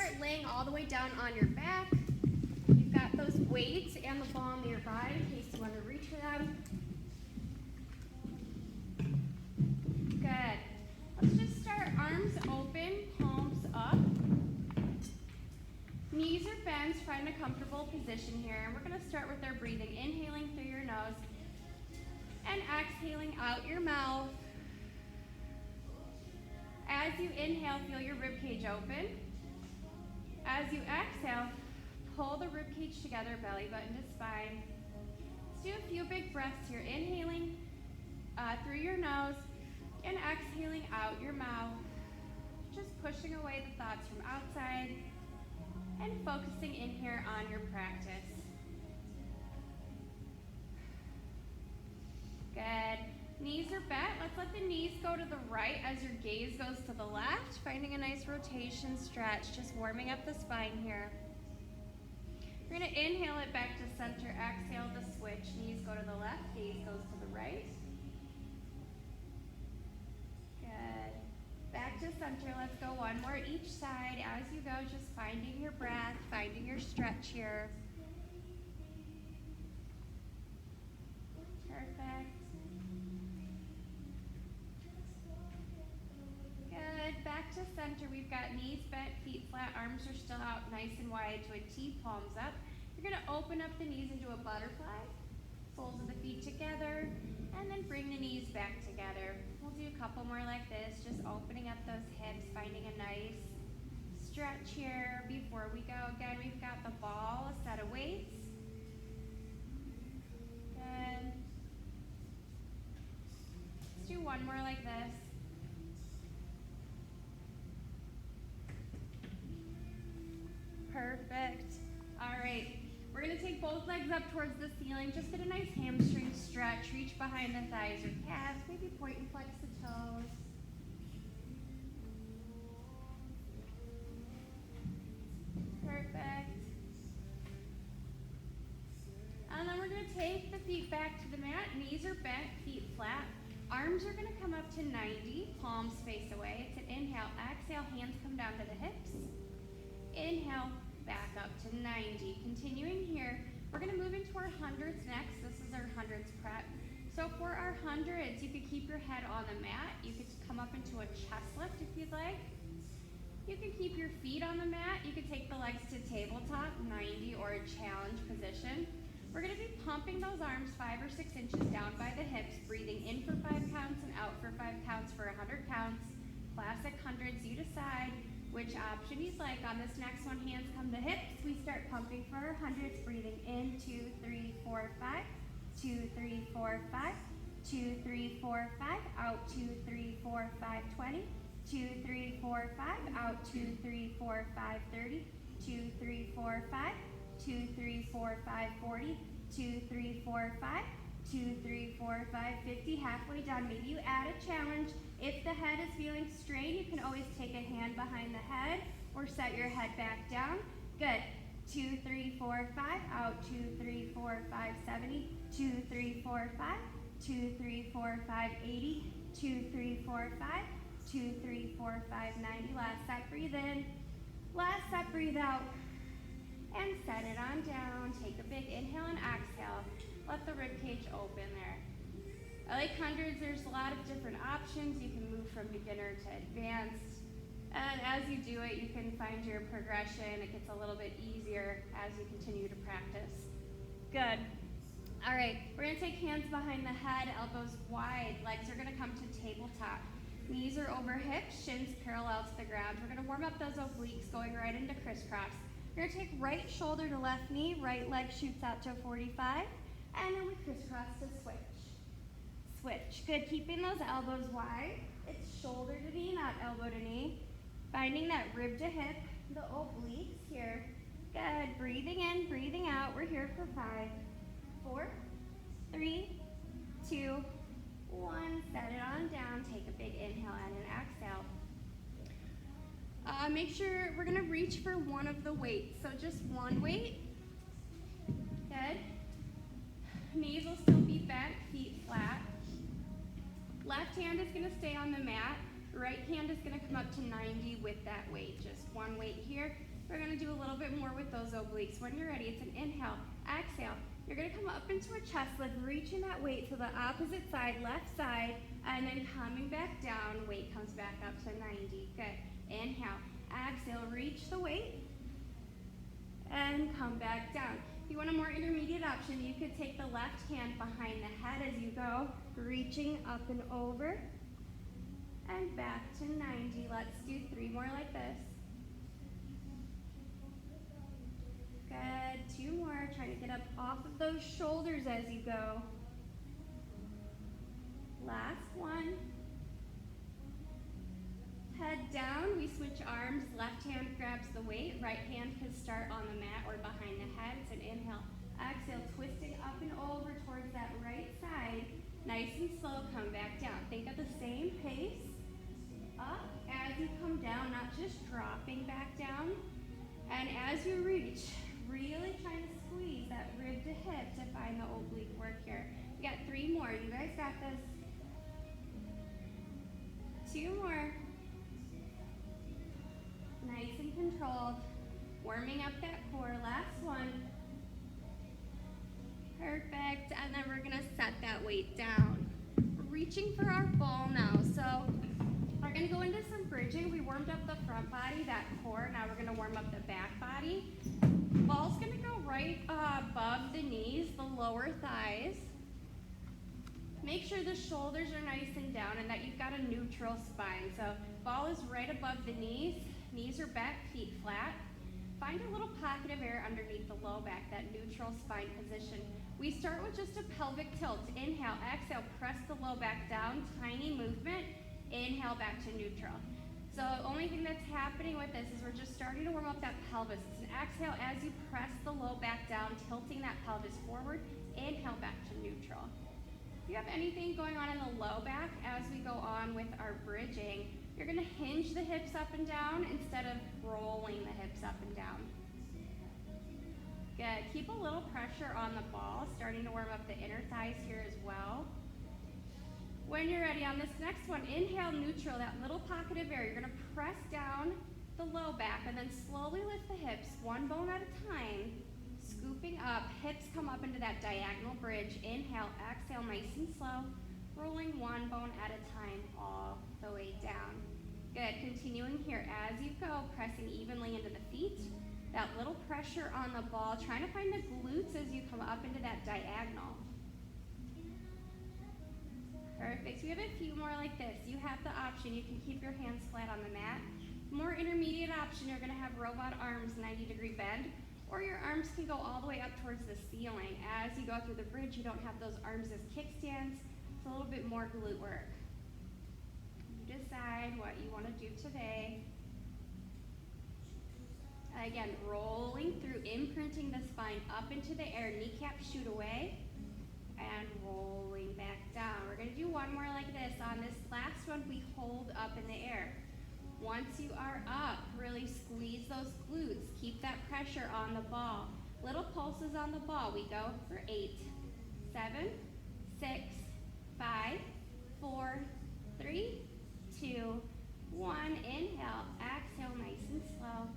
start laying all the way down on your back. You've got those weights and the ball nearby in case you want to reach for them. Good. Let's just start arms open, palms up. Knees are bent, find a comfortable position here. And we're going to start with our breathing. Inhaling through your nose and exhaling out your mouth. As you inhale, feel your rib cage open. As you exhale, pull the rib cage together, belly button to spine. Let's do a few big breaths here. Inhaling through your nose and exhaling out your mouth. Just pushing away the thoughts from outside and focusing in here on your practice. Good. Knees are bent. Let's let the knees go to the right as your gaze goes to the left. Finding a nice rotation stretch, just warming up the spine here. We're going to inhale it back to center. Exhale to switch. Knees go to the left, gaze goes to the right. Good. Back to center. Let's go one more each side. As you go, just finding your breath, finding your stretch here. Perfect. Good. Back to center. We've got knees bent, feet flat, arms are still out nice and wide to a T, palms up. You're going to open up the knees into a butterfly. Soles of the feet together, and then bring the knees back together. We'll do a couple more like this, just opening up those hips, finding a nice stretch here before we go. Again, we've got the ball, a set of weights. Good. Let's do one more like this. Perfect. All right. We're going to take both legs up towards the ceiling. Just get a nice hamstring stretch. Reach behind the thighs or calves. Maybe point and flex the toes. Perfect. And then we're going to take the feet back to the mat. Knees are bent, feet flat. Arms are going to come up to 90. Palms face away. It's an inhale. Exhale. Hands come down to the hips. Inhale. Back up to 90. Continuing here, we're going to move into our hundreds next. This is our hundreds prep. So for our hundreds, you could keep your head on the mat. You could come up into a chest lift if you'd like. You can keep your feet on the mat. You could take the legs to tabletop, 90, or a challenge position. We're going to be pumping those arms 5 or 6 inches down by the hips, breathing in for 5 counts and out for 5 counts for 100 counts. Classic hundreds, you decide which option you'd like. On this next one, hands come to hips. We start pumping for our hundreds, breathing in, 2, 3, 4, 5, 2, 3, 4, 5, 2, 3, 4, 5, out, 2, 3, 4, 5, 20, 2, 3, 4, 5, out, 2, 3, 4, 5, 30, 2, 3, 4, 5, 2, 3, 4, 5, 40, 2, 3, 4, 5, 2, 3, 4, 5, 50. Halfway done. Maybe you add a challenge. If the head is feeling strained, you can always take a hand behind the head or set your head back down. Good. 2, 3, 4, 5, out, 2, 3, 4, 5, 70, 2, 3, 4, 5, 2, 3, 4, 5, 80, 2, 3, 4, 5, 2, 3, 4, 5, 90. Last set, breathe in. Last set, breathe out. And set it on down. Take a big inhale and exhale. Let the rib cage open there. I like hundreds. There's a lot of different options. You can move from beginner to advanced. And as you do it, you can find your progression. It gets a little bit easier as you continue to practice. Good. All right, we're going to take hands behind the head, elbows wide. Legs are going to come to tabletop. Knees are over hips, shins parallel to the ground. We're going to warm up those obliques, going right into crisscross. You're going to take right shoulder to left knee, right leg shoots out to 45, and then we crisscross to switch. Switch. Good. Keeping those elbows wide. It's shoulder to knee, not elbow to knee. Finding that rib to hip, the obliques here. Good. Breathing in, breathing out. We're here for 5, 4, 3, 2, 1. Set it on down. Take a big inhale and an exhale. Make sure we're going to reach for one of the weights. So just one weight. Good. Knees will still be bent, feet flat. Left hand is going to stay on the mat. Right hand is going to come up to 90 with that weight. Just one weight here. We're gonna do a little bit more with those obliques. When you're ready, it's an inhale, exhale. You're gonna come up into a chest lift, reaching that weight to the opposite side, left side, and then coming back down, weight comes back up to 90. Good. Inhale, exhale, reach the weight, and come back down. If you want a more intermediate option, you could take the left hand behind the head as you go, reaching up and over, and back to 90. Let's do 3 more like this. Good, 2 more. Trying to get up off of those shoulders as you go. Last one. Head down, we switch arms. Left hand grabs the weight. Right hand can start on the mat or behind the head. It's an inhale, exhale, twisting up and over towards that right side. Nice and slow, come back down. Think of the same pace. Up as you come down, not just dropping back down. And as you reach, really trying to squeeze that rib to hip to find the oblique work here. We got 3 more. You guys got this. 2 more. Nice and controlled. Warming up that core. Last one. Perfect. And then we're going to set that weight down. We're reaching for our ball now. So we're going to go into some bridging. We warmed up the front body, that core. Now we're going to warm up the back body. Ball's going to go right above the knees, the lower thighs. Make sure the shoulders are nice and down and that you've got a neutral spine. So ball is right above the knees. Knees are back, feet flat. Find a little pocket of air underneath the low back, that neutral spine position. We start with just a pelvic tilt. Inhale, exhale, press the low back down, tiny movement. Inhale, back to neutral. So the only thing that's happening with this is we're just starting to warm up that pelvis. It's an exhale as you press the low back down, tilting that pelvis forward. Inhale, back to neutral. If you have anything going on in the low back as we go on with our bridging, you're gonna hinge the hips up and down instead of rolling the hips up and down. Good, keep a little pressure on the ball, starting to warm up the inner thighs here as well. When you're ready on this next one, inhale, neutral, that little pocket of air. You're gonna press down the low back and then slowly lift the hips, one bone at a time, scooping up, hips come up into that diagonal bridge. Inhale, exhale, nice and slow, rolling one bone at a time all the way down. Good, continuing here as you go, pressing evenly into the feet. That little pressure on the ball, trying to find the glutes as you come up into that diagonal. Perfect. We have a few more like this. You have the option. You can keep your hands flat on the mat. More intermediate option, you're going to have robot arms, 90-degree bend, or your arms can go all the way up towards the ceiling. As you go through the bridge, you don't have those arms as kickstands. It's a little bit more glute work. You decide what you want to do today. Again, rolling through, imprinting the spine up into the air, kneecap shoot away, and rolling back down. We're gonna do one more like this. On this last one, we hold up in the air. Once you are up, really squeeze those glutes. Keep that pressure on the ball. Little pulses on the ball. We go for 8, 7, 6, 5, 4, 3, 2, 1. Inhale, exhale, nice and slow.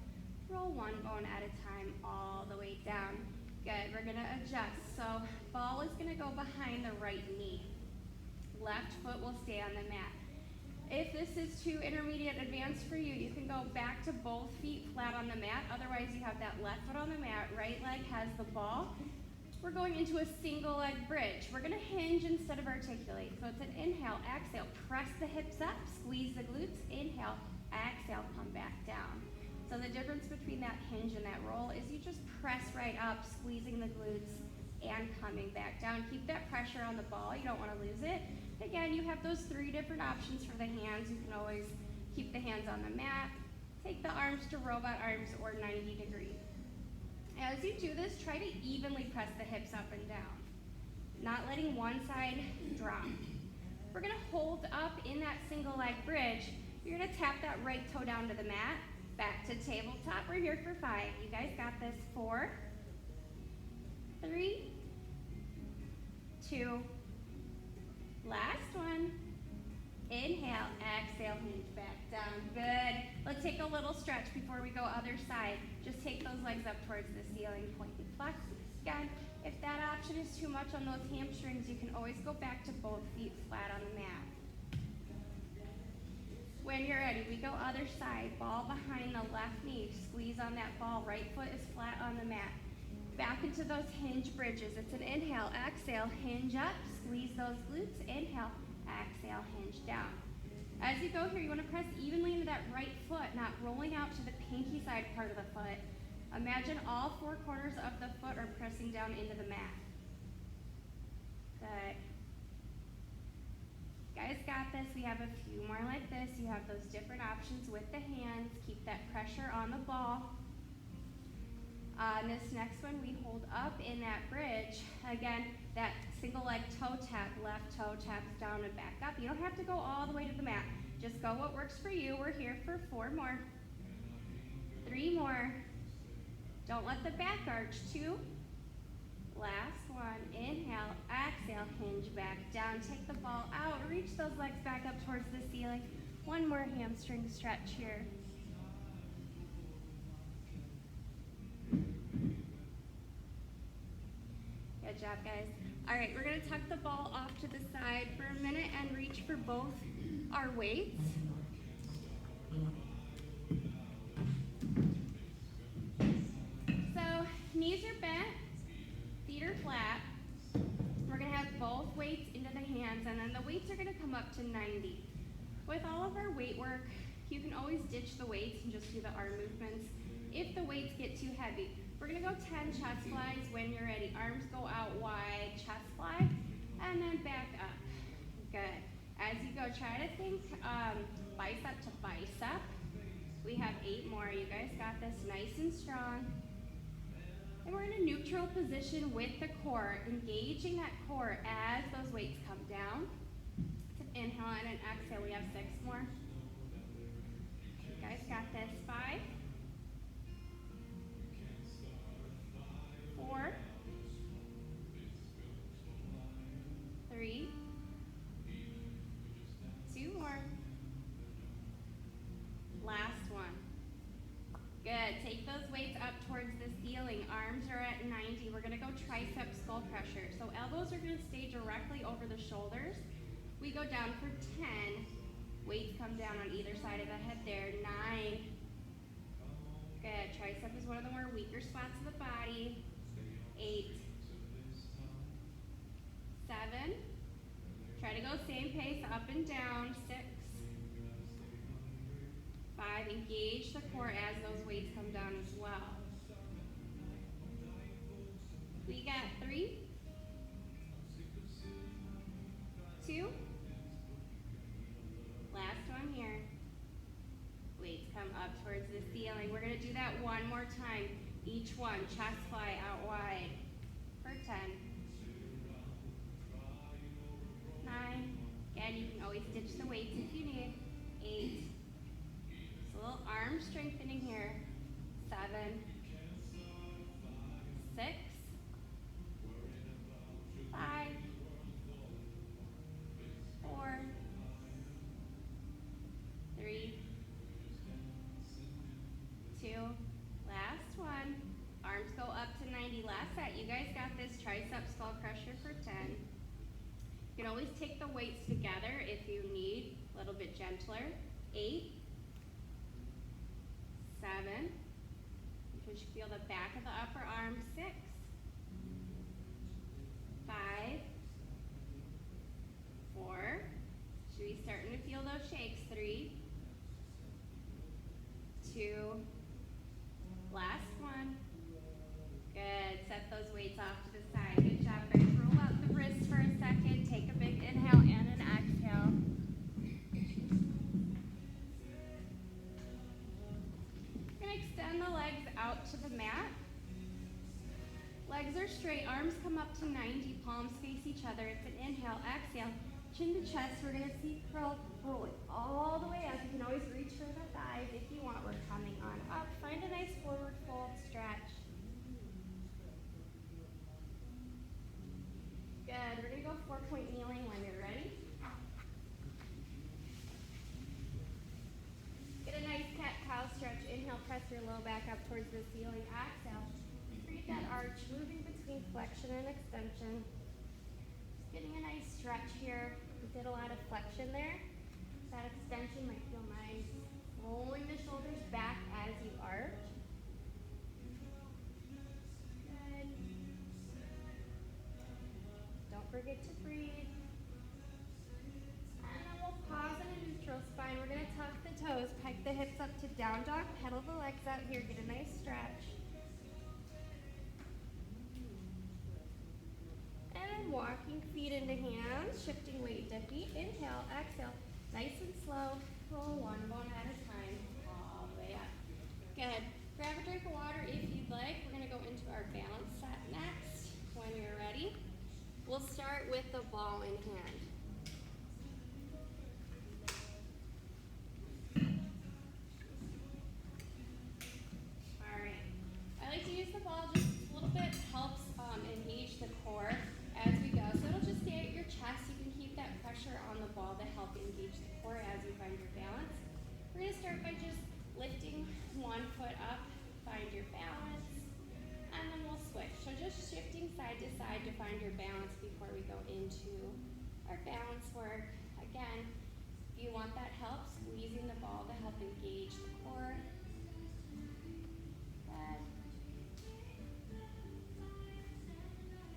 Roll one bone at a time all the way down. Good, we're gonna adjust. So ball is gonna go behind the right knee. Left foot will stay on the mat. If this is too intermediate advanced for you, you can go back to both feet flat on the mat. Otherwise, you have that left foot on the mat, right leg has the ball. We're going into a single leg bridge. We're gonna hinge instead of articulate. So it's an inhale, exhale, press the hips up, squeeze the glutes, inhale, exhale, come back down. So the difference between that hinge and that roll is you just press right up, squeezing the glutes and coming back down. Keep that pressure on the ball, you don't wanna lose it. Again, you have those 3 different options for the hands. You can always keep the hands on the mat, take the arms to robot arms or 90 degree. As you do this, try to evenly press the hips up and down, not letting one side drop. We're gonna hold up in that single leg bridge. You're gonna tap that right toe down to the mat, back to tabletop. We're here for 5. You guys got this. 4, 3, 2, last one. Inhale, exhale, hinge back down. Good. Let's take a little stretch before we go other side. Just take those legs up towards the ceiling, point and flex. Again, if that option is too much on those hamstrings, you can always go back to both feet flat on the mat. When you're ready, we go other side. Ball behind the left knee. Squeeze on that ball. Right foot is flat on the mat. Back into those hinge bridges. It's an inhale, exhale, hinge up. Squeeze those glutes. Inhale, exhale, hinge down. As you go here, you want to press evenly into that right foot, not rolling out to the pinky side part of the foot. Imagine all four corners of the foot are pressing down into the mat. Good. Guys got this. We have a few more like this. You have those different options with the hands. Keep that pressure on the ball. This next one, we hold up in that bridge. Again, that single leg toe tap, left toe taps down and back up. You don't have to go all the way to the mat. Just go what works for you. We're here for 4 more. 3 more. Don't let the back arch. 2. Last one. Inhale, exhale, hinge back down. Take the ball out. Reach those legs back up towards the ceiling. 1 more hamstring stretch here. Good job, guys. All right, we're gonna tuck the ball off to the side for a minute and reach for both our weights. So knees are bent, feet are flat. We're gonna have both weights into the hands, and then the weights are gonna come up to 90. With all of our weight work, you can always ditch the weights and just do the arm movements if the weights get too heavy. We're gonna go 10 chest flies when you're ready. Arms go out wide, chest fly, and then back up. Good. As you go, try to think bicep to bicep. We have 8 more. You guys got this, nice and strong. And we're in a neutral position with the core, engaging that core as those weights come down. It's an inhale and an exhale. We have 6 more. You guys got this. 5. 4, 3, 2 more. Last one. Good. Take those weights up towards the ceiling. Arms are at 90. We're going to go tricep skull pressure. So elbows are going to stay directly over the shoulders. We go down for 10. Weights come down on either side of the head there. 9. Good. Tricep is one of the more weaker spots of the body. 8, 7, try to go same pace, up and down. 6, 5, engage the core as those weights come down as well. We got 3, 2, last one here. Weights come up towards the ceiling. We're gonna do that 1 more time. Each one, chest fly out wide for 10. 9. Again, you can always ditch the weights if you need. 8. It's a little arm strengthening here. 7. 6. 5. 4. 3. 2. Last one. Arms go up to 90. Last set. You guys got this. Tricep skull crusher for 10. You can always take the weights together if you need. A little bit gentler. 8. 7. You should feel the back of the upper arm. 6. 5. 4. Should be starting to feel those shakes. 3. 2. Last one. Good. Set those weights off to the side. Good job, guys. Roll out the wrists for a second. Take a big inhale and an exhale. You're going to extend the legs out to the mat. Legs are straight. Arms come up to 90. Palms face each other. It's an inhale, exhale. Chin to chest. We're going to see curl, roll it all the way up. You can always reach for the thighs if you want. We're coming on up. Find a nice forward fold stretch. Good. We're going to go 4-point kneeling when you're ready. Get a nice cat your low back up towards the ceiling. Exhale. Create that arch, moving between flexion and extension. Just getting a nice stretch here. We did a lot of flexion there. That extension might feel nice. Rolling the shoulders back as you arch. Good. Don't forget to breathe. And then we'll pause in a neutral spine. We're going to tuck the toes, peg the hips up to down dog, pedal the legs out here, get a nice stretch. And then walking feet into hands, shifting weight to feet. Inhale, exhale, nice and slow. Roll one bone at a time, all the way up. Good. Grab a drink of water if you'd like. We're going to go into our balance set next. When you're ready, we'll start with the ball in hand. All right. I like to use the ball just a little bit, helps engage the core as we go. So it'll just stay at your chest. You can keep that pressure on the ball to help engage the core as you find your balance. We're going to start by just lifting one foot up, find your balance, and then we'll switch. So just shifting side to side to find your balance before we go into our balance work. Again, if you want that help, squeezing the ball to help engage the core. Good.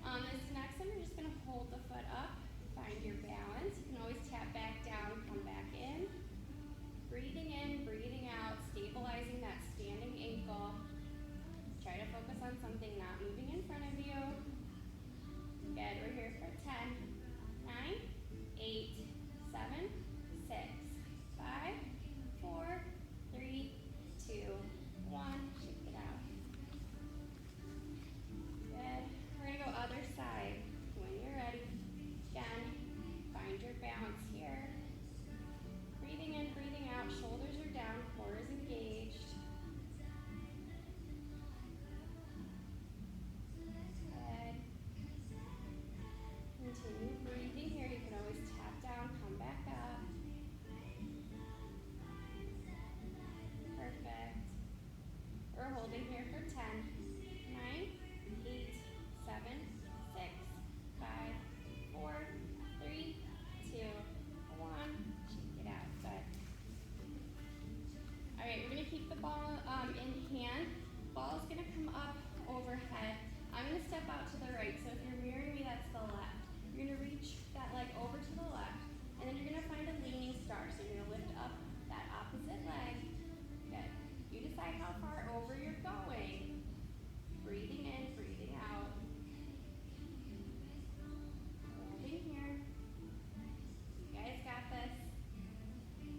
On this next one, we're just going to hold the foot up, find your balance. You can always tap back down, come back in. Breathing in, breathing out, stabilizing that standing ankle. Try to focus on something not moving in front of you. Good, we're here for 10, 9, 8, 7, 6, 5, 4, 3, 2, 1. Shake it out. Good. We're going to go other side. When you're ready, again, find your balance here. Breathing in, breathing out, shoulders are down, core is engaged. Good. Continue breathing here. You can always tap down, come back up. Perfect. We're holding here for 10, 9, 8, 7, 6, 5, 4, 3, 2, 1. Shake it out. Good. All right, we're going to keep the ball in hand. Ball is going to come up overhead. I'm going to step out to the right. So if you're mirroring me, that's the left. You're going to reach that leg over to the left, and then you're going to find a leaning star. So you're going to lift up that opposite leg. Good. You decide how far over you're going. Breathing in, breathing out. Holding here. You guys got this.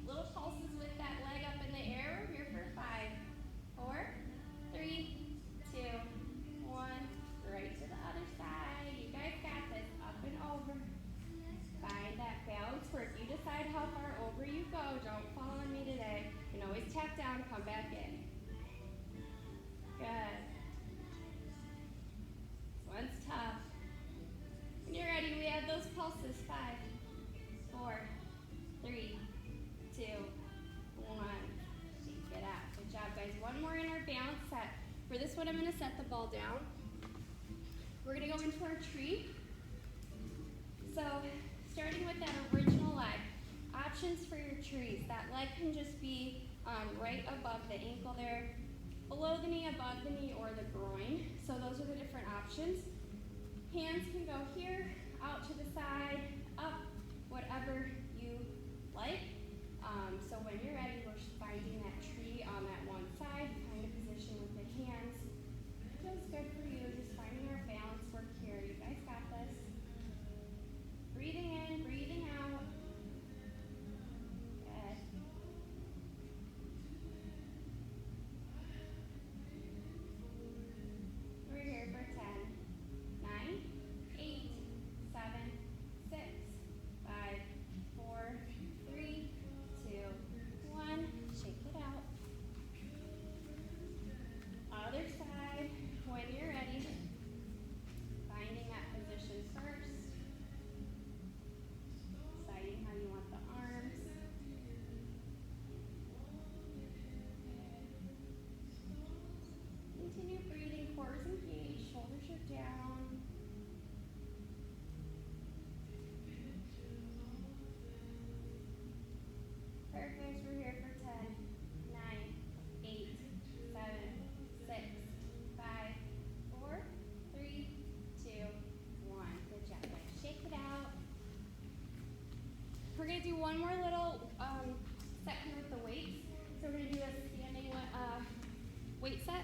Little pulses with that leg up in the air. We're here for 5, 4, 3, 2, 1. Right to the other side. You guys got this. Up and over. Find that balance work. You decide how far over you go. Don't fall on me today. You can always tap down, come back in. Good. This one's tough. When you're ready, we have those pulses. 5, 4, 3, 2, 1. Shake it out. Good job, guys. One more in our balance set. For this one, I'm going to set the ball down. We're going to go into our tree. So, starting with that original leg, options for your trees. That leg can just be right above the ankle there, below the knee, above the knee, or the groin. So those are the different options. Hands can go here, out to the side, up, whatever you like. So when you're ready, we're finding that tree on that one side. Find a position with the hands. Feels good for you. Just finding our balance work here. You guys got this. Breathing in, breathing out. Good. We're here for 10, 9, 8, 7, 6, 5, 4, 3, 2, 1. Shake it out. one more little set here with the weights. So we're gonna do a standing weight set.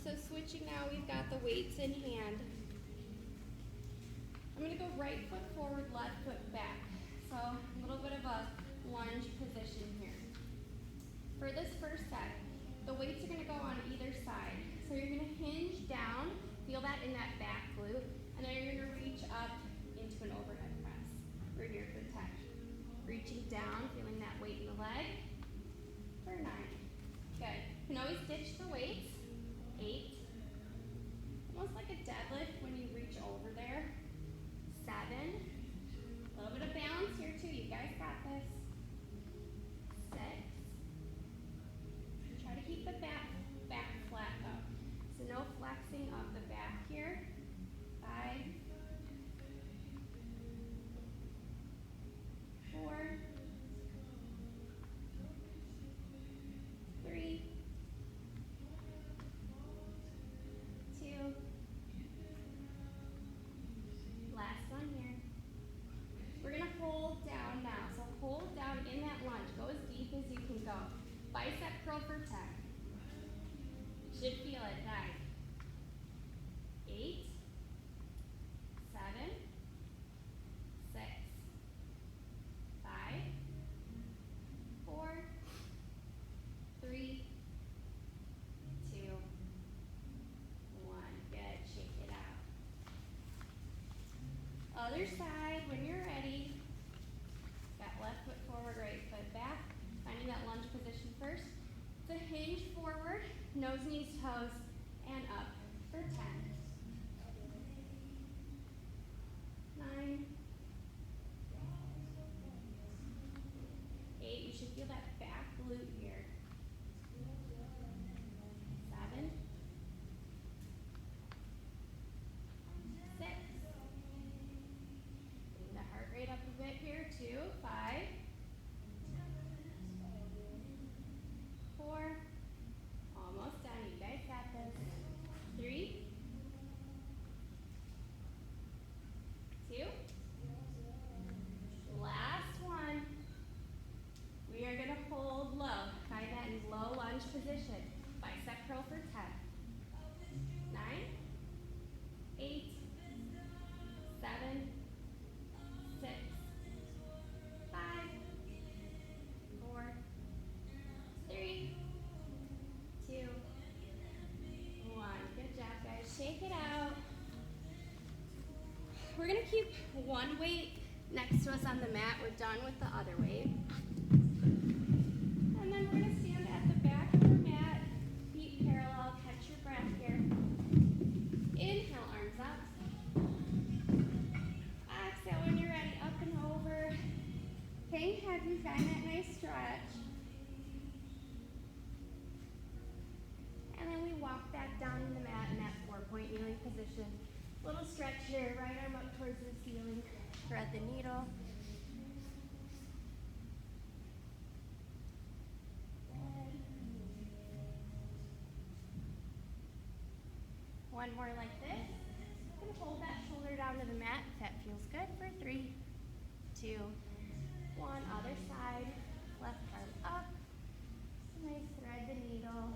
So switching now, we've got the weights in hand. I'm gonna go right foot forward, left foot back. So a little bit of a lunge position here. For this first set, the weights are gonna go on either side. So you're gonna hinge down, feel that in that back glute, and then you're gonna reach up into an overhead press. We're here for 10. Reaching down, feeling that weight in the leg, for 9. Good. You can always ditch the weights. 8. Almost like a deadlift when you reach over there. 7. A little bit of balance here too. You guys got this. 6. And try to keep the back flat up. So no flexing of the back here. 5. 4. 3. 2. Last one here. We're gonna hold down now. So hold down in that lunge. Go as deep as you can go. Bicep curl for 10. You should feel it. 9. 8. 7. 6. 5. 4. 3. 2. 1. Good. Shake it out. Other side, when you're ready. Got left foot forward, right foot back. Finding that lunge position first. It's a hinge forward, nose, knees, toes, and up for 10. 9. 8. You should feel that back glute here. 7. 6. Bring the heart rate up a bit here. 2. 5. 4. Almost done. You guys got this. 3. 2. Last one. We are going to hold low. Find that in low lunge position. Bicep curl for 10. 9. 8. 7. 6. 5. 4. 3. 2. 1. Good job, guys. Shake it out. We're going to keep one weight next to us on the mat. We're done with the other weight. And then we're going to stand at the back of our mat, feet parallel, catch your breath here. Inhale, arms up. Exhale when you're ready, up and over. Hang head, we find that nice stretch. And then we walk back down in the mat in that 4-point kneeling position. Little stretch here, right arm up towards the ceiling. Thread the needle. Good. One more like this. I'm gonna hold that shoulder down to the mat if that feels good for 3, 2, 1. Other side. Left arm up. Nice, thread the needle.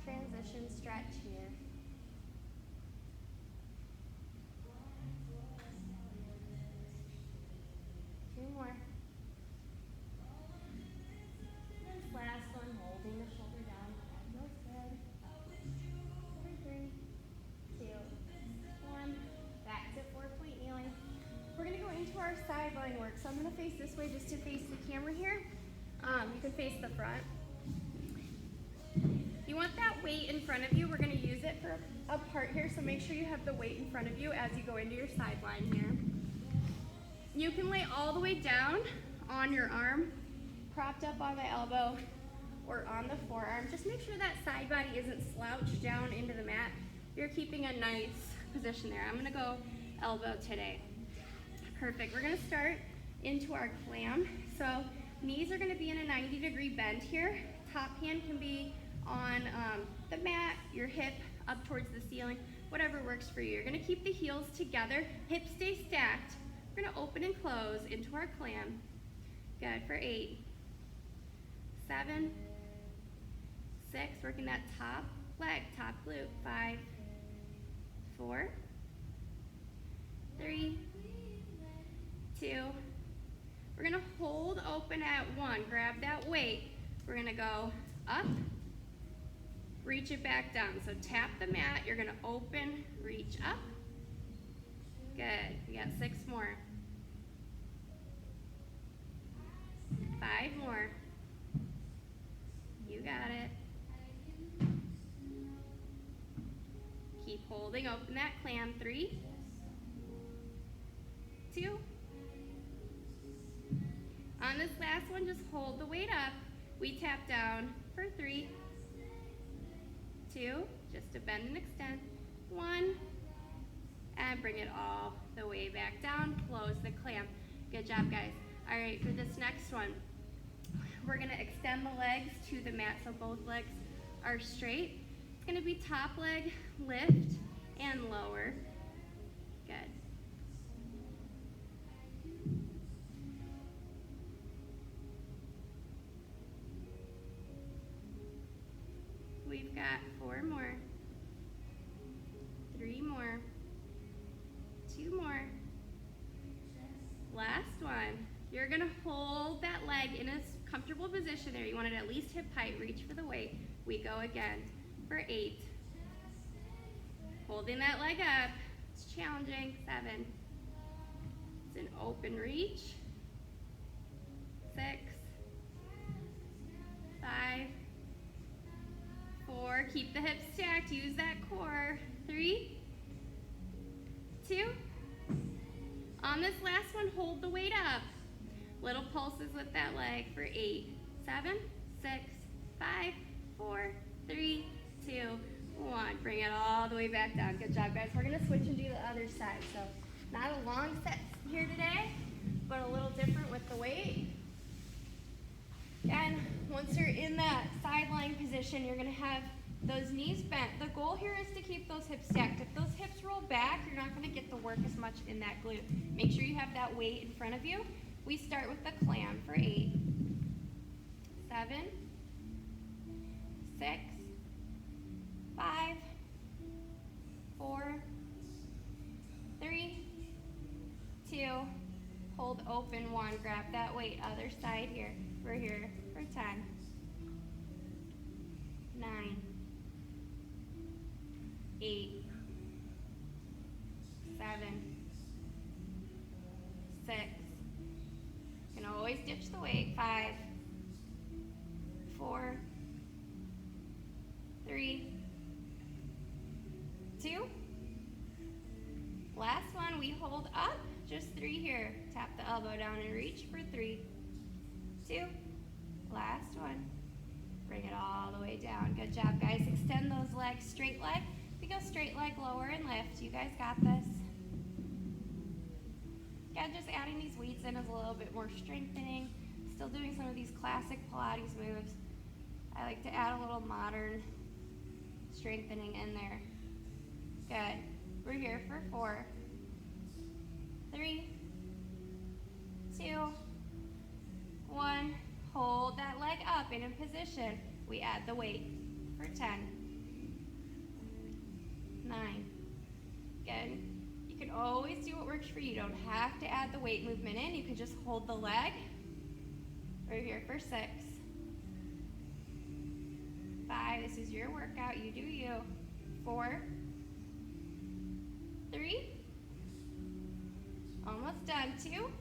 Transition stretch here. Two more. And last one, holding the shoulder down. That feels good. For 3, 2, 1. Back to 4-point kneeling. We're going to go into our sideline work. So I'm going to face this way just to face the camera here. You can face the front. You want that weight in front of you. We're going to use it for a part here, so make sure you have the weight in front of you as you go into your sideline here. You can lay all the way down on your arm, propped up on the elbow or on the forearm. Just make sure that side body isn't slouched down into the mat. You're keeping a nice position there. I'm going to go elbow today. Perfect. We're going to start into our clam. So knees are going to be in a 90-degree bend here. Top hand can be on the mat, your hip up towards the ceiling, whatever works for you. You're going to keep the heels together, hips stay stacked, We're gonna open and close into our clam. Good, for 8, 7, 6, working that top leg, top glute. 5, 4, 3, 2. We're gonna hold open at 1. Grab that weight. We're gonna go up, reach it back down. So tap the mat, you're gonna open, reach up. Good, you got 6 more. 5 more. You got it. Keep holding open that clam. 3, 2. On this last one, just hold the weight up. We tap down for 3, 2, just to bend and extend. 1, and bring it all the way back down. Close the clam. Good job, guys. All right, for this next one, we're gonna extend the legs to the mat so both legs are straight. It's gonna be top leg lift and lower. Good. We've got 4 more, 3 more, 2 more. Last one. You're gonna hold that leg in a comfortable position there. You want it at least hip height. Reach for the weight. We go again for 8. Holding that leg up. It's challenging. 7. It's an open reach. 6, 5, 4. Keep the hips stacked. Use that core. 3, 2. On this last one, hold the weight up. Little pulses with that leg for 8, 7, 6, 5, 4, 3, 2, 1. Bring it all the way back down. Good job, guys. We're gonna switch and do the other side. So not a long set here today, but a little different with the weight. And once you're in that sideline position, you're gonna have those knees bent. The goal here is to keep those hips stacked. If those hips roll back, you're not gonna get the work as much in that glute. Make sure you have that weight in front of you. We start with the clam for 8, 7, 6, 5, 4, 3, 2, hold open 1, grab that weight, other side here. We're here for 10, 9, 8, 7, 6, you can always ditch the weight, 5, 4, 3, 2. Last one, we hold up, just 3 here. Tap the elbow down and reach for 3, 2. Last one. Bring it all the way down. Good job, guys. Extend those legs, straight leg. We go straight leg, lower and lift. You guys got this. Again, just adding these weights in is a little bit more strengthening. Still doing some of these classic Pilates moves. I like to add a little modern strengthening in there. Good. We're here for 4, 3, 2, 1. Hold that leg up in a position. We add the weight for 10, 9. Good. You can always do what works for you. You don't have to add the weight movement in. You can just hold the leg. We're here for 6, 5. This is your workout. You do you. 4, 3. Almost done. 2.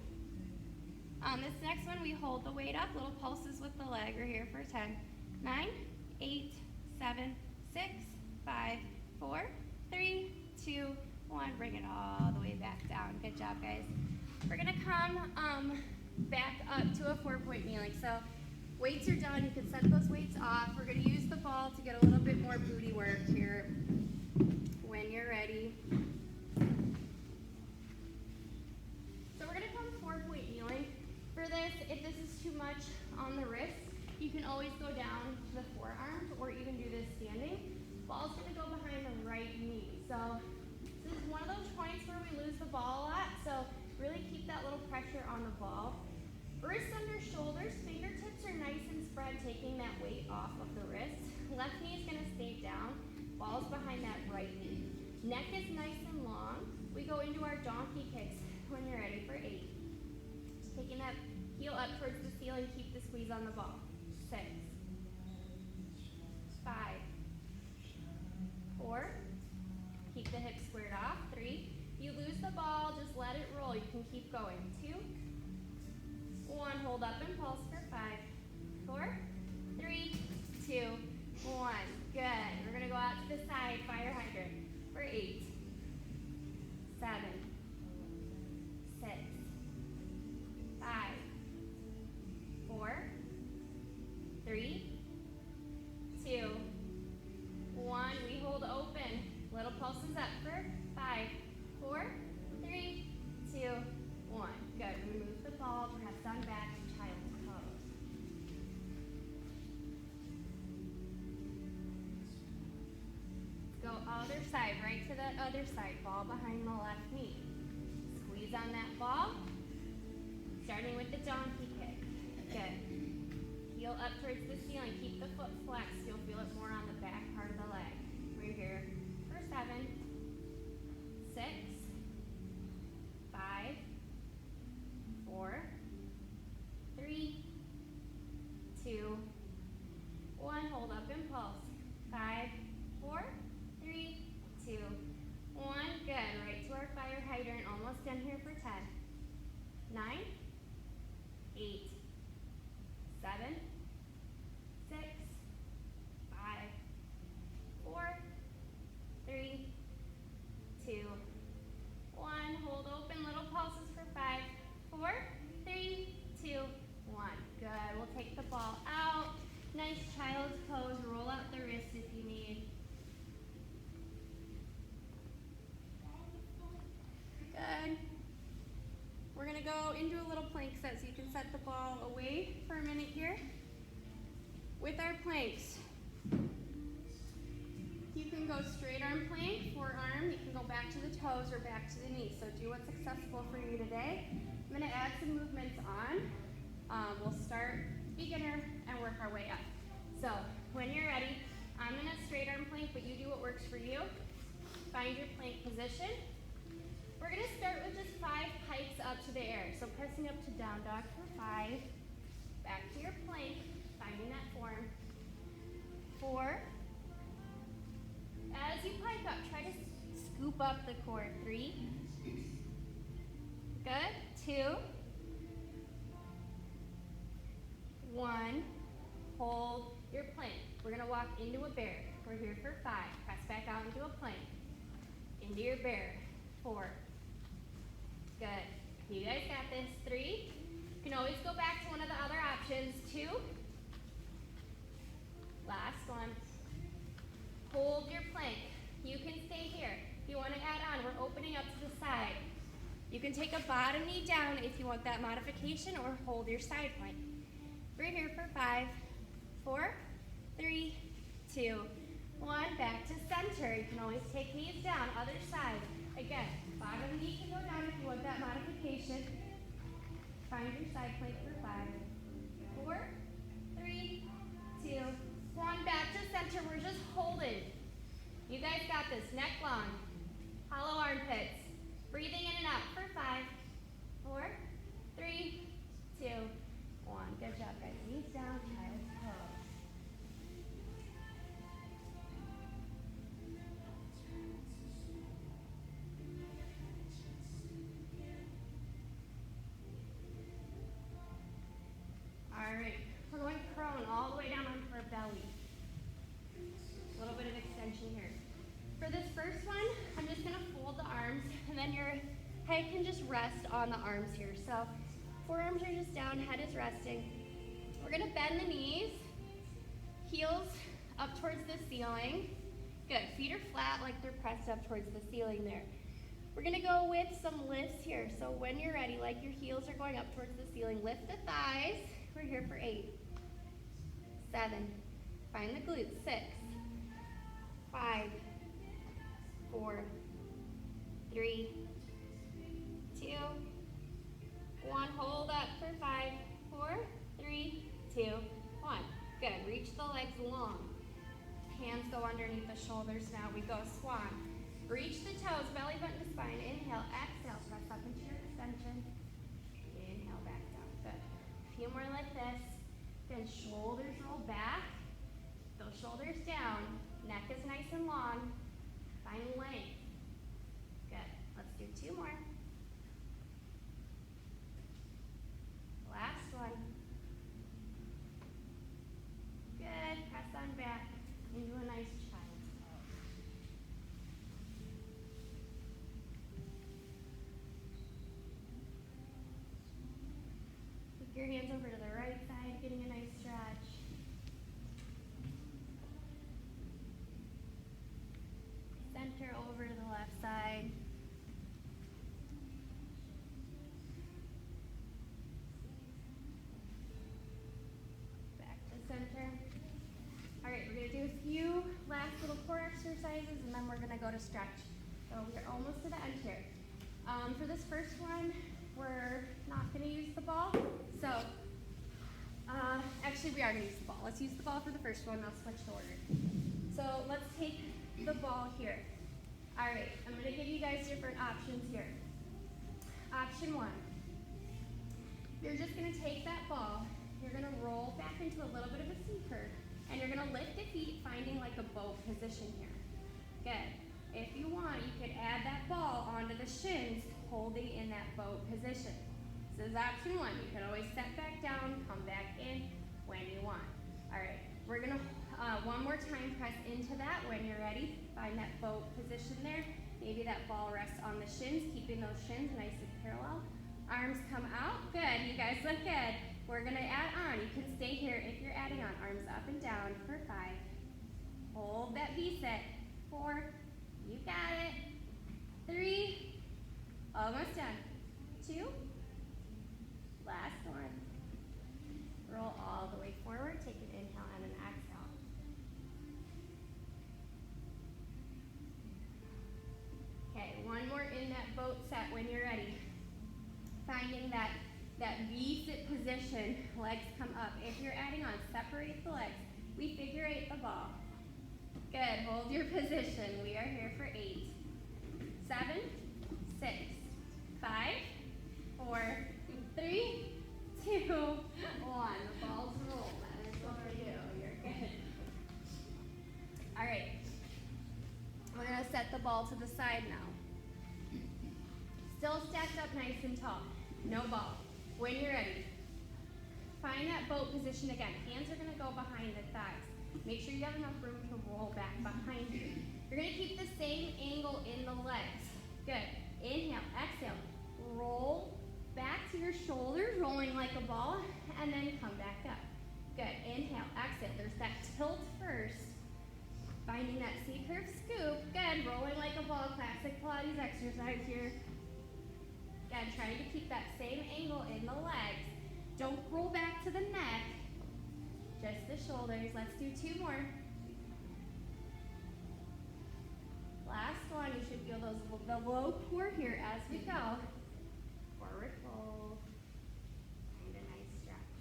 On this next one, we hold the weight up, little pulses with the leg. We're here for 10, 9, 8, 7, 6, 5, 4, 3, 2, 1. Bring it all the way back down. Good job, guys. We're gonna come back up to a 4-point kneeling. So weights are done. You can set those weights off. We're gonna use the ball to get a little bit more booty work here when you're ready. So we're gonna come 4-point kneeling. For this, if this is too much on the wrist, you can always go down to the forearms or even do this standing. Ball's gonna go behind the right knee. So this is one of those points where we lose the ball a lot. So Really keep that little pressure on the ball. Wrists under shoulders, fingertips are nice and spread, taking that weight off of the wrist. Left knee is gonna stay down, ball's behind that right knee. Neck is nice and long. We go into our donkey kicks when you're ready for 8. Taking that heel up towards the ceiling, keep the squeeze on the ball. 6, 5, 4, keep the hips squared off. 3, you lose the ball, just let it roll. You can keep going. 2, 1, hold up and pulse for 5, 4, 3, 2, 1. Good. We're gonna go out to the side, fire hydrant for 8, 7, 6, 5, 4, 3, 2, 1. We hold open. Little pulses up for 5, 4, 3, 2, 1. Good. Remove the ball, press on back to child's pose. Go other side, right to the other side. Ball behind the left knee. Squeeze on that ball. Starting with the donkey kick. Good. Heel up towards the ceiling. Keep the foot flexed. You'll feel it more on the back part of the leg. We're here for 7, 6, 5, 4, 3, 2, 1. Hold up and pulse. 5, 4, 3, 2, 1. Good. Right to our fire hydrant. Almost done here for 10, 9, 8, 7, 6, 5, 4, 3, 2, 1. Hold open. Little pulses for 5, 4, 3, 2, 1. Good. We'll take the ball out. Nice child's pose. Roll out the wrist if you need. Good. We're going to go into a little plank set, so you can set the ball away for a minute here. With our planks, you can go straight arm plank, forearm. You can go back to the toes or back to the knees. So do what's accessible for you today. I'm going to add some movements on. We'll start beginner and work our way up. So when you're ready, I'm going to straight arm plank, but you do what works for you. Find your plank position. We're going to start with just 5 hikes up to the air. So pressing up to down dog for 5. Back to your plank, finding that form. 4. As you pike up, try to scoop up the core. 3. Good. 2. 1. Hold your plank. We're going to walk into a bear. We're here for 5. Press back out into a plank. Into your bear. 4. Good. You guys got this. 3. You can always go back to one of the other options. 2. Last one. Hold your plank. You can stay here. If you want to add on, we're opening up to the side. You can take a bottom knee down if you want that modification, or hold your side plank. We're here for 5, 4, 3, 2, 1. Back to center. You can always take knees down. Other side. Again, bottom knee can go down if you want that modification. Find your side plank for 5, 4, 3, 2, 1. Back to center. We're just holding. You guys got this. Neck long. Hollow armpits. Breathing in and out for 5, 4, 3, 2, 1. Good job, guys. Knees down, child's pose. All right, we're going prone all the way down onto our belly. A little bit of extension here. For this first one, I'm just gonna fold the arms, and then your head can just rest on the arms here. So forearms are just down, head is resting. We're gonna bend the knees, heels up towards the ceiling. Good, feet are flat like they're pressed up towards the ceiling there. We're gonna go with some lifts here. So when you're ready, like your heels are going up towards the ceiling, lift the thighs. We're here for 8, 7, find the glutes, 6, 5, 4, 3, 2, 1. Hold up for 5, 4, 3, 2, 1. Good. Reach the legs long. Hands go underneath the shoulders now. We go swan. Reach the toes, belly button to spine. Inhale, exhale, press up into your extension. Inhale, back down. Good. A few more like this. Then shoulders roll back. Those shoulders down. Neck is nice and long. Find length. Good. Let's do 2 more. Last one. Good. Press on back into a nice child's pose. Take your hands over to the right side, getting a nice stretch. Center over to the left side. Back to center. All right, we're going to do a few last little core exercises, and then we're going to go to stretch. So we're almost to the end here. For this first one, we're not going to use the ball. So, actually, we are going to use the ball. Let's use the ball for the first one. I'll switch to order. So let's take the ball here. All right, I'm going to give you guys different options here. Option 1. You're just going to take that ball. You're going to roll back into a little bit of a C curve. And you're going to lift the feet, finding like a boat position here. Good. If you want, you could add that ball onto the shins, holding in that boat position. This is option 1. You can always step back down, come back in when you want. All right, we're going to, one more time, press into that when you're ready. Find that boat position there. Maybe that ball rests on the shins, keeping those shins nice and parallel. Arms come out. Good. You guys look good. We're going to add on. You can stay here if you're adding on. Arms up and down for 5. Hold that V set. 4. You got it. 3. Almost done. 2. Last one. Roll all the way forward. Take an inhale and an exhale. Okay, one more in that boat set when you're ready. Finding that V-sit position, legs come up. If you're adding on, separate the legs. We figure 8 the ball. Good, hold your position. We are here for 8, 7, 6, 5, 4, 3, 2, 1. The ball's roll. That is what we do. You're good. All right. We're going to set the ball to the side now. Still stacked up nice and tall. No ball. When you're ready, find that boat position again. Hands are going to go behind the thighs. Make sure you have enough room to roll back behind you. You're going to keep the same angle in the legs. Good. Inhale, exhale. Roll back to your shoulders, rolling like a ball, and then come back up. Good. Inhale, exhale. There's that tilt first. Finding that C-curve scoop. Good. Rolling like a ball. Classic Pilates exercise here. Again, trying to keep that same angle in the legs. Don't roll back to the neck. Just the shoulders. Let's do 2 more. Last one. You should feel the low core here as we go. Forward fold. And a nice stretch.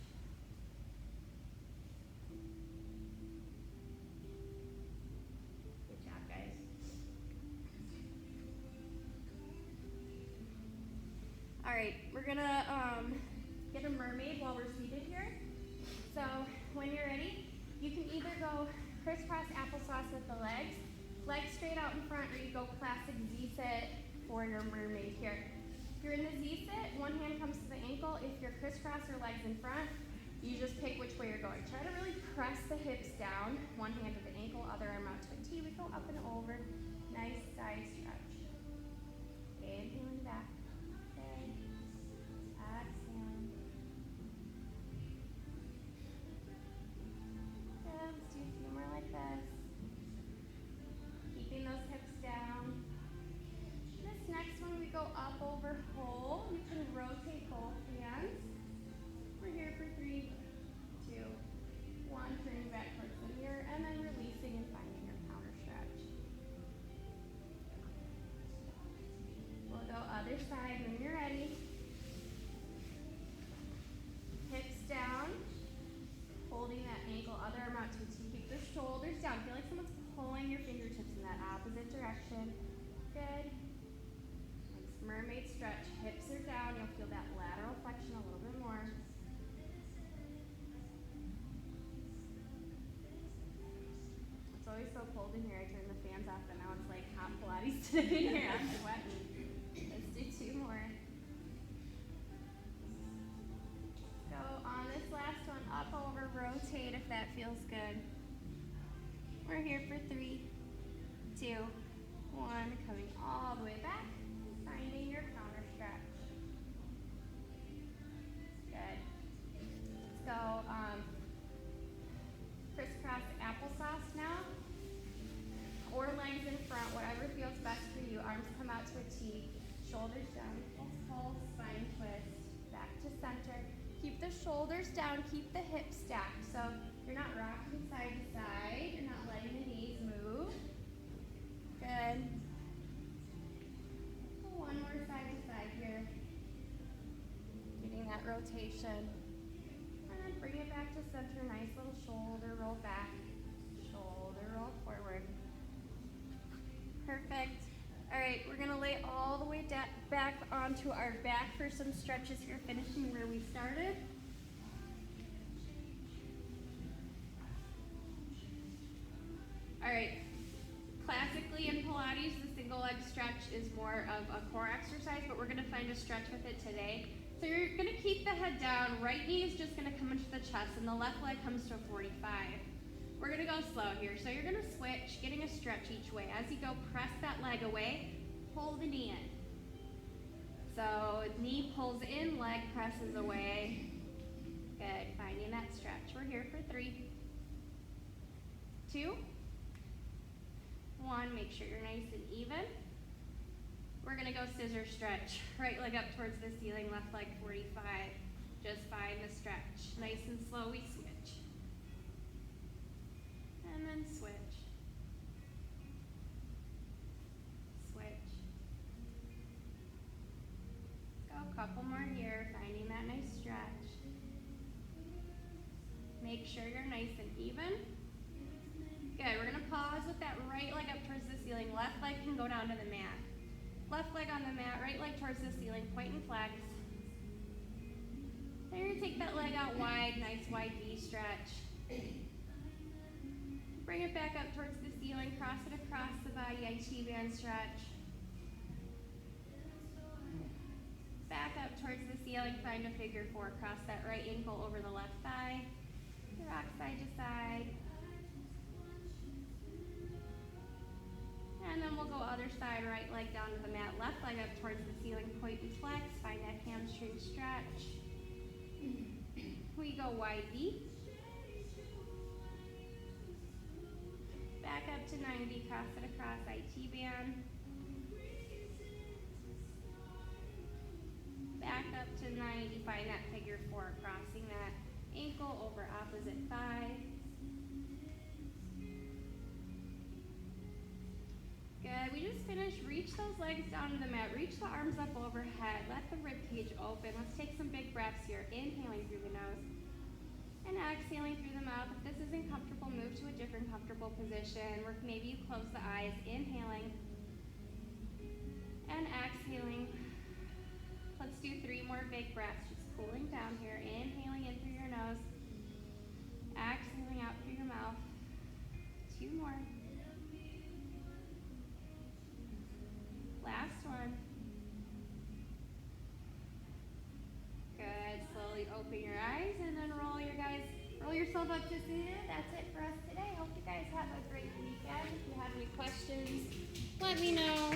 Good job, guys. All right, we're gonna get a mermaid while we're seated here. So when you're ready, you can either go crisscross applesauce with the legs straight out in front, or you go classic Z-sit for your mermaid here. If you're in the Z-sit, one hand comes to the ankle. If you're crisscross or legs in front, you just pick which way you're going. Try to really press the hips down. One hand to the ankle, other arm out to a T. We go up and over. Nice side stretch. Inhaling back. Okay. Exhaling. Yeah, let's do a few more like this. Keeping those hips down. This next one, we go up over whole. You can rotate both hands. We're here for 3, 2, 1. Turning back towards the mirror, and then releasing and finding your counter stretch. We'll go other side. opposite direction. Good. Nice mermaid stretch. Hips are down. You'll feel that lateral flexion a little bit more. It's always so cold in here. I turn the fans off, and now it's like hot Pilates today in here. I'm sweating. Let's do 2 more. Go on this last one, up, over, rotate if that feels good. We're here for 3, 2, 1. Coming all the way back, finding your counter stretch. Good. Let's go crisscross applesauce now. Or legs in front, whatever feels best for you. Arms come out to a T, shoulders down, full spine twist, back to center. Keep the shoulders down, keep the hips stacked. So you're not rocking side to side, you're not letting the knees move. Good. One more side to side here. Getting that rotation. And then bring it back to center, nice little shoulder roll back, shoulder roll forward. Perfect. All right, we're gonna lay all the way back onto our back for some stretches here, finishing where we started. All right, classically in Pilates, the single leg stretch is more of a core exercise, but we're gonna find a stretch with it today. So you're gonna keep the head down, right knee is just gonna come into the chest, and the left leg comes to a 45. We're gonna go slow here. So you're gonna switch, getting a stretch each way. As you go, press that leg away, pull the knee in. So knee pulls in, leg presses away. Good, finding that stretch. We're here for 3, 2, 1. Make sure you're nice and even. We're gonna go scissor stretch. Right leg up towards the ceiling, left leg 45. Just find the stretch. Nice and slow, we switch. And then switch. Switch. Go a couple more here, finding that nice stretch. Make sure you're nice and even. Good, we're gonna pause with that right leg up towards the ceiling. Left leg can go down to the mat. Left leg on the mat, right leg towards the ceiling, point and flex. Then you're gonna take that leg out wide, nice wide V stretch. Bring it back up towards the ceiling, cross it across the body, IT band stretch. Back up towards the ceiling, find a figure 4, cross that right ankle over the left thigh. Rock side to side. And then we'll go other side, right leg down to the mat, left leg up towards the ceiling, point and flex, find that hamstring stretch. We go wide V. Back up to 90, cross it across, IT band. Back up to 90, find that figure 4, crossing that ankle over opposite thigh. Good, we just finished. Reach those legs down to the mat, reach the arms up overhead, let the rib cage open. Let's take some big breaths here, inhaling through the nose. And exhaling through the mouth. If this isn't comfortable, move to a different comfortable position. Or maybe you close the eyes, inhaling and exhaling. Let's do 3 more big breaths, just cooling down here. Inhaling in through your nose, exhaling out through your mouth. 2 more. Last one. Good, slowly open your eyes and then roll yourself up to sit. That's it for us today. Hope you guys have a great weekend. If you have any questions, let me know.